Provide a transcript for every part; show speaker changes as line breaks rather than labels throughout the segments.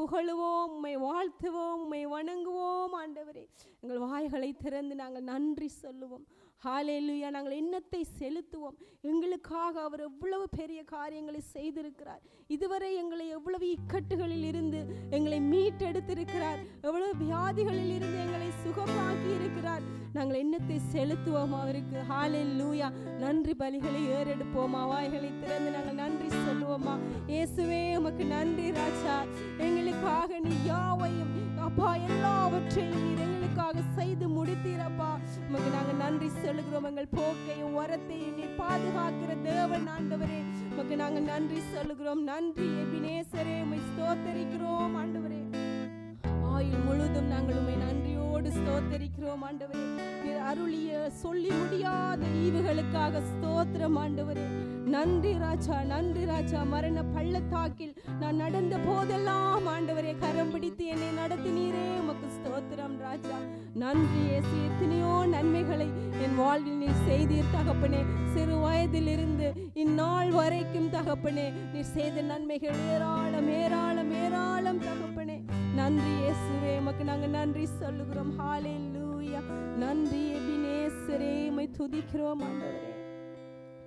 புகழுவோம், உம்மை வாழ்த்துவோம், உம்மை வணங்குவோம். ஆண்டவரே, எங்கள் வாய்களை திறந்து நாங்கள் நன்றி சொல்லுவோம். ஹல்லேலூயா. நாங்கள் எண்ணத்தை செலுத்துவோம். எங்களுக்காக அவர் எவ்வளவு பெரிய காரியங்களை செய்திருக்கிறார். இதுவரை எங்களை எவ்வளவு இக்கட்டுகளில் இருந்து எங்களை மீட்டெடுத்திருக்கிறார். எவ்வளவு வியாதிகளில் இருந்து எங்களை சுகமாக்கி இருக்கிறார். நாங்கள் எண்ணத்தை செலுத்துவோம் அவருக்கு. ஹல்லேலூயா. நன்றி பலிகளை ஏறெடுப்போமா, வாய்களை திறந்து நாங்கள் நன்றி சொல்லுவோமா. இயேசுவே, உமக்கு நன்றி ராஜா. எங்களுக்காக நீ யாவையும் அப்பா எல்லாவற்றையும் நீர் எங்களுக்காக செய்து முடித்தீரப்பா. உமக்கு நாங்கள் நன்றி சொல்லுகிறோம். எங்கள் போக்கையும் வரத்தையும் நீர் பாதுகாக்கிற தேவன் ஆண்டவரே, உமக்கு நாங்கள் நன்றி சொல்லுகிறோம். நன்றி எபினேசரே, உம்மை ஸ்தோத்தரிக்கிறோம் ஆண்டவரே. ஆயுள் முழுதும் நாங்கள் உம்மை நன்றியோடு ஸ்தோத்தரிக்கிறோம் ஆண்டவரே. நீர் அருளிய சொல்லி முடியாத ஈவுகளுக்காக ஸ்தோத்திரம் ஆண்டவரே. நன்றி ராஜா, நன்றி ராஜா. மரண பள்ளத்தாக்கில் நான் நடந்த போதெல்லாம் ஆண்டவரே கரம் பிடித்து என்னை நடத்தினீரே, உமக்கு ஸ்தோத்திரம் ராஜா. நன்றி இயேசு. எத்தனையோ நன்மைகளை என் வாழ்வில் நீர் செய்தீர் தகப்பனே. சிறு வயதில் இருந்து இந்நாள் வரைக்கும் தகப்பனே நீர் செய்த நன்மைகள் ஏராளம் ஏராளம் ஏராளம் தகப்பனே. நன்றி இயேசுவே, உமக்கு நாங்கள் நன்றி சொல்லுகிறோம். ஹல்லேலூயா. நன்றி எபினேசரே, உம்மை துதிக்கிறோம் ஆண்டவரே.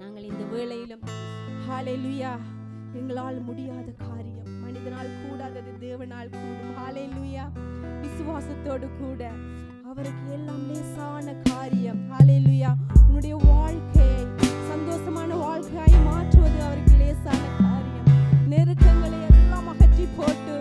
நாங்கள் இந்த வேளையிலும் ஹல்லேலூயா, எங்களால் முடியாத காரியம் மனிதனால் கூடாதது தேவனால் கூடும். ஹல்லேலூயா. விசுவாசத்தோடு கூட அவருக்கு எல்லாம் லேசான காரியம். ஹல்லேலூயா. உன்னுடைய வாழ்க்கையை சந்தோஷமான வாழ்க்கையாய் மாற்றுவது அவருக்கு லேசான காரியம். நெருக்கங்களை எல்லாம் அகற்றி போட்டு